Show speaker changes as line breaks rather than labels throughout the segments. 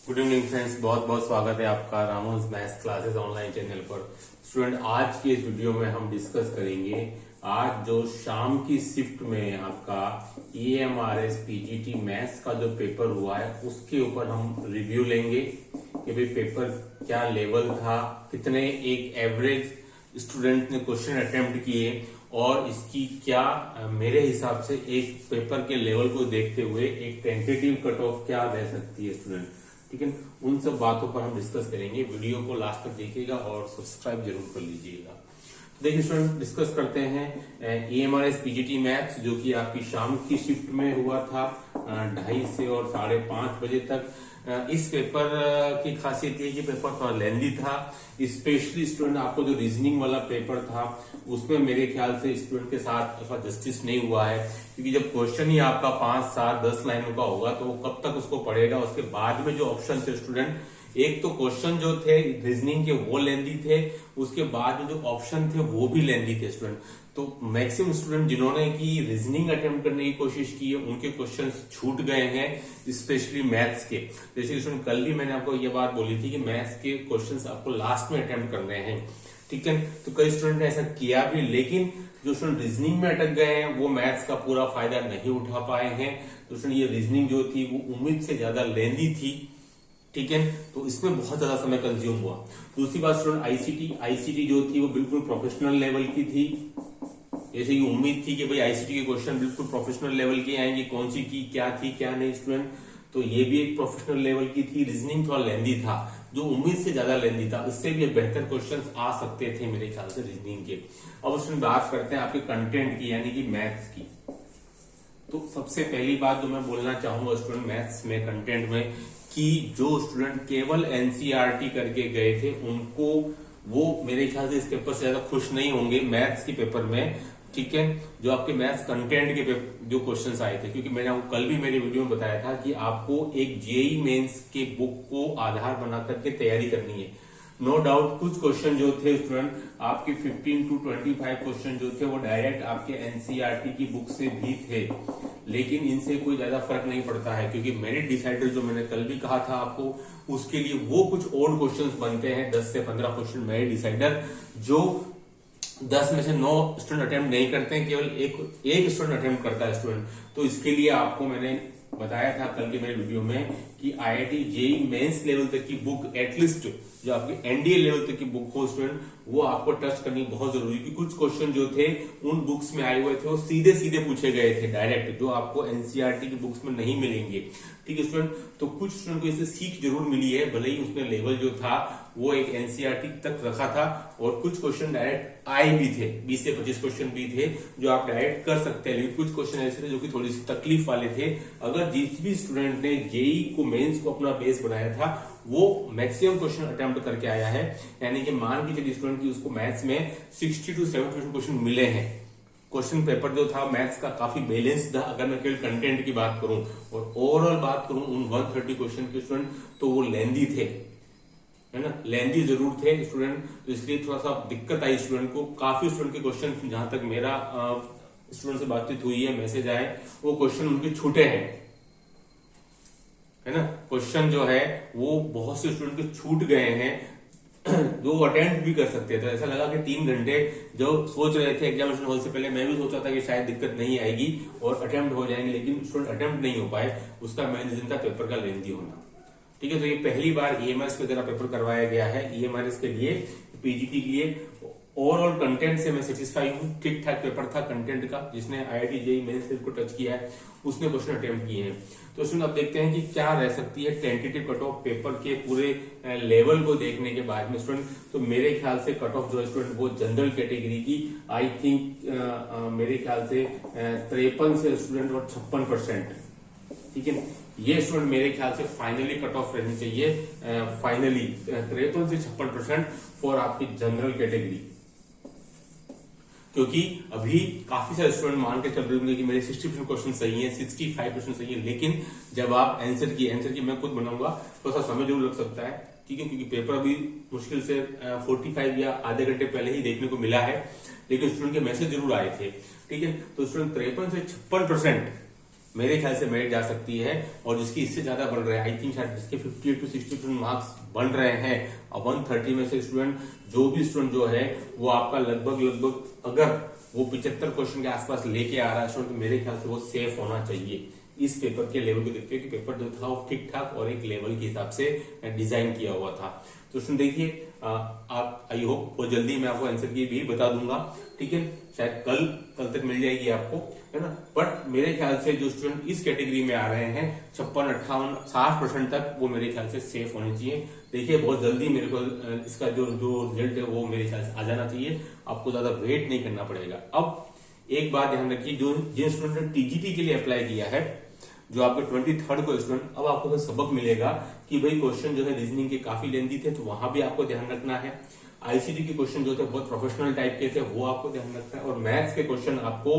Good evening friends, बहुत बहुत स्वागत है आपका Ramos maths classes online channel पर। स्टूडेंट, आज की इस वीडियो में हम डिस्कस करेंगे आज जो शाम की शिफ्ट में आपका EMRS PGT मैथ्स का जो पेपर हुआ है उसके ऊपर हम रिव्यू लेंगे कि भाई पेपर क्या लेवल था, कितने एक एवरेज स्टूडेंट ने क्वेश्चन अटेम्प्ट किए और इसकी क्या मेरे हिसाब से एक पेपर के लेवल को देखते हुए एक टेंटेटिव कट ऑफ क्या रह सकती है स्टूडेंट। ठीक है, उन सब बातों पर हम डिस्कस करेंगे। वीडियो को लास्ट तक देखिएगा और सब्सक्राइब जरूर कर लीजिएगा। देखिए स्टूडेंट, डिस्कस करते हैं EMRS PGT मैथ्स जो कि आपकी शाम की शिफ्ट में हुआ था 2:30 से और 5:30 बजे तक। इस पेपर की खासियत ये कि पेपर थोड़ा लेंदी था, स्पेशली स्टूडेंट आपको जो रीजनिंग वाला पेपर था उसमें मेरे ख्याल से स्टूडेंट के साथ ऐसा जस्टिस नहीं हुआ है, क्योंकि जब क्वेश्चन ही आपका 5, 7, 10 लाइनों का होगा तो वो कब तक उसको पढ़ेगा। उसके बाद में जो ऑप्शन थे स्टूडेंट, एक तो क्वेश्चन जो थे रीजनिंग के वो लेंदी थे, उसके बाद में जो ऑप्शन थे वो भी लेंदी थे स्टूडेंट। तो मैक्सिमम स्टूडेंट जिन्होंने की रीजनिंग अटेम्प्ट करने की कोशिश की है उनके क्वेश्चंस छूट गए हैं, स्पेशली मैथ्स के। जैसे स्टूडेंट कल भी मैंने आपको ये बात बोली थी कि मैथ्स के क्वेश्चंस आपको लास्ट में अटेम्प्ट करने हैं। ठीक है, तो कई स्टूडेंट ने ऐसा किया भी, लेकिन जो स्टूडेंट रीजनिंग में अटक गए हैं वो मैथ्स का पूरा फायदा नहीं उठा पाए हैं। तो स्टूडेंट ये रीजनिंग जो थी वो उम्मीद से ज्यादा लेंदी थी। ठीक है, तो इसमें बहुत ज्यादा समय कंज्यूम हुआ। दूसरी बात स्टूडेंट, आईसीटी जो थी वो बिल्कुल प्रोफेशनल लेवल की थी। जैसे कि उम्मीद थी कि भाई आईसीटी के क्वेश्चन बिल्कुल प्रोफेशनल लेवल के आएंगे, कौन सी की क्या थी क्या नहीं स्टूडेंट, तो ये भी एक प्रोफेशनल लेवल की थी। रीजनिंग थोड़ा लेंदी था, जो उम्मीद से ज्यादा लेंदी था, उससे भी बेहतर क्वेश्चंस आ सकते थे मेरे ख्याल से रीजनिंग के। अब स्टूडेंट बात करते हैं आपके कंटेंट की, यानी कि मैथ्स की। तो सबसे पहली बात जो मैं बोलना चाहूंगा स्टूडेंट मैथ्स में कंटेंट में, कि जो स्टूडेंट केवल एनसीईआरटी करके गए थे उनको वो मेरे ख्याल से इस पेपर से ज्यादा खुश नहीं होंगे मैथ्स के पेपर में। ठीक है, जो आपके मैथ्स कंटेंट के जो क्वेश्चंस आए थे, क्योंकि मैंने आपको कल भी मेरे वीडियो में बताया था कि आपको एक जेईई मेंस के बुक को आधार बना करके तैयारी करनी है। नो डाउट कुछ क्वेश्चन जो थे स्टूडेंट आपके 15 to 25 क्वेश्चन जो थे वो डायरेक्ट आपके एनसीईआरटी की बुक से भी थे, लेकिन इनसे कोई ज्यादा फर्क नहीं पड़ता है, क्योंकि मेरिट डिसाइडर जो मैंने कल भी कहा था आपको, उसके लिए वो कुछ और क्वेश्चंस बनते हैं 10 से 15 क्वेश्चन मेरिट डिसाइडर, जो 10 में से 9 स्टूडेंट अटेम्प्ट नहीं करते हैं, केवल एक स्टूडेंट अटेम्प्ट करता है स्टूडेंट। तो इसके लिए आपको मैंने बताया था कल के मेरे वीडियो में कि आईआईटी जेईई मेंस लेवल तक की बुक, एटलीस्ट जो आपकी एनडीए लेवल तक की बुक हो स्टूडेंट, वो आपको टच करनी बहुत जरूरी है। कुछ क्वेश्चन जो थे उन बुक्स में आए हुए थे वो सीधे सीधे पूछे गए थे डायरेक्ट, जो आपको एनसीईआरटी की बुक्स में नहीं मिलेंगे। ठीक है स्टूडेंट, तो कुछ स्टूडेंट को इससे सीख जरूर मिली है, भले ही उसमें लेवल जो था वो एक एनसीईआरटी तक रखा था, और कुछ क्वेश्चन डायरेक्ट आए भी थे, 20 से 25 क्वेश्चन भी थे जो आप डायरेक्ट कर सकते हैं, लेकिन कुछ क्वेश्चन ऐसे थे जो कि थोड़ी सी तकलीफ वाले थे। अगर जिस भी स्टूडेंट ने जेईई को मेंस को अपना बेस बनाया था वो मैक्सिमम क्वेश्चन अटेम्प्ट करके आया है, यानी कि मान के चलिए स्टूडेंट की उसको मैथ्स में 60 to 70% क्वेश्चन मिले हैं। क्वेश्चन पेपर जो था मैथ्स का काफी बैलेंस था, अगर मैं केवल कंटेंट की बात करूं, और ओवरऑल बात करूं उन 130 क्वेश्चन के स्टूडेंट, तो वो लेंदी थे, है ना, लेंदी जरूर थे स्टूडेंट। तो इसलिए थोड़ा सा दिक्कत आई स्टूडेंट को। काफी स्टूडेंट के क्वेश्चन, जहां तक मेरा स्टूडेंट से बातचीत हुई है, मैसेज आए, वो क्वेश्चन उनके छूटे हैं, है ना। क्वेश्चन जो है वो बहुत से स्टूडेंट के छूट गए हैं जो अटेम्प्ट भी कर सकते थे। ऐसा लगा कि 3 घंटे जो सोच रहे थे एग्जामिनेशन हॉल से पहले, मैं भी सोचा था कि शायद दिक्कत नहीं आएगी और अटेम्प्ट हो जाएंगे, लेकिन स्टूडेंट अटेम्प्ट नहीं हो पाए। उसका मेन रीजन था पेपर का लेंथी होना। ठीक है, तो ये पहली बार EMRS के द्वारा पेपर करवाया गया है। EMRS के लिए, पीजीटी के लिए ओवरऑल कंटेंट से मैं सेटिस्फाई हूँ। ठीक ठाक पेपर था कंटेंट का, जिसने आईआईटी जेईई मेंस को टच किया है उसने क्वेश्चन अटेम्प्ट किए हैं। तो स्टूडेंट अब देखते हैं कि क्या रह सकती है टेंटेटिव कट ऑफ पेपर के पूरे लेवल को देखने के बाद में स्टूडेंट। तो मेरे ख्याल से कट ऑफ जो है स्टूडेंट वो जनरल कैटेगरी की, आई थिंक मेरे ख्याल से 53 से स्टूडेंट और 56%। ठीक है, ये स्टूडेंट मेरे ख्याल से फाइनली कट ऑफ रहनी चाहिए, फाइनली 53 से 56% फॉर आपकी जनरल कैटेगरी, क्योंकि अभी काफी सारे स्टूडेंट मान के चल रहे होंगे कि मेरे 60% क्वेश्चन सही है, 65% सही है, लेकिन जब आप आंसर की मैं खुद बनाऊंगा तो थोड़ा समय जरूर लग सकता है। ठीक है, क्योंकि पेपर अभी मुश्किल से 45 या आधे घंटे पहले ही देखने को मिला है, लेकिन स्टूडेंट के मैसेज जरूर आए थे। ठीक है, तो स्टूडेंट 53 से 56% मेरे ख्याल से मेरिट जा सकती है। और जिसकी इससे ज्यादा बन रहे हैं, आई थिंक शायद जिसके 58 to 62 मार्क्स बन रहे हैं, और 130 में से स्टूडेंट जो भी स्टूडेंट जो है वो आपका लगभग अगर वो 75 क्वेश्चन के आसपास लेके आ रहा है स्टूडेंट, तो मेरे ख्याल से वो सेफ होना चाहिए। इस पेपर के लेवल को देखते हुए कि पेपर जो था वो ठीक ठाक और एक लेवल के हिसाब से डिजाइन किया हुआ था। तो स्टूडेंट देखिए, आप आई होप वो जल्दी मैं आपको आंसर की भी बता दूंगा, ठीक है, शायद कल तक मिल जाएगी आपको, है ना। बट मेरे ख्याल से जो स्टूडेंट इस कैटेगरी में आ रहे हैं 56, 58, 60% तक, वो मेरे ख्याल से सेफ होने चाहिए। देखिए बहुत जल्दी मेरे को इसका जो रिजल्ट है वो मेरे ख्याल से आ जाना चाहिए, आपको ज्यादा वेट नहीं करना पड़ेगा। अब एक बात ध्यान रखिए, जो जिन स्टूडेंट ने टीजीटी के लिए अप्लाई किया है, जो आपके 23 को स्टूडेंट, अब आपको तो सबक मिलेगा कि भाई क्वेश्चन जो है रीजनिंग के काफी लेंथी थे, तो वहां भी आपको ध्यान रखना है। आईसीटी के क्वेश्चन जो थे बहुत प्रोफेशनल टाइप के थे, वो आपको ध्यान रखना है। और मैथ्स के क्वेश्चन आपको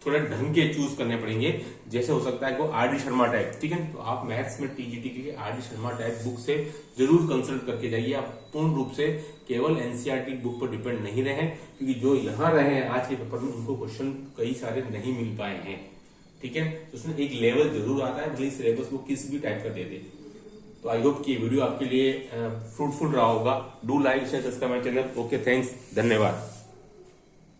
थोड़ा ढंग के चूज करने पड़ेंगे, जैसे हो सकता है को आरडी शर्मा टाइप, ठीक है। तो आप मैथ्स में टीजीटी के लिए आरडी शर्मा टाइप बुक से जरूर कंसल्ट करके जाइए। आप पूर्ण रूप से केवल एनसीईआरटी बुक पर डिपेंड नहीं रहे, क्योंकि जो यहाँ रहे हैं आज के पेपर में उनको क्वेश्चन कई सारे नहीं मिल पाए हैं, ठीक है। तो उसमें एक लेवल जरूर आता है, भले सिलेबस वो किसी भी टाइप का दे दे। तो आई होप कि वीडियो आपके लिए फ्रूटफुल रहा होगा। Do like share subscribe my channel. Okay, thanks, धन्यवाद।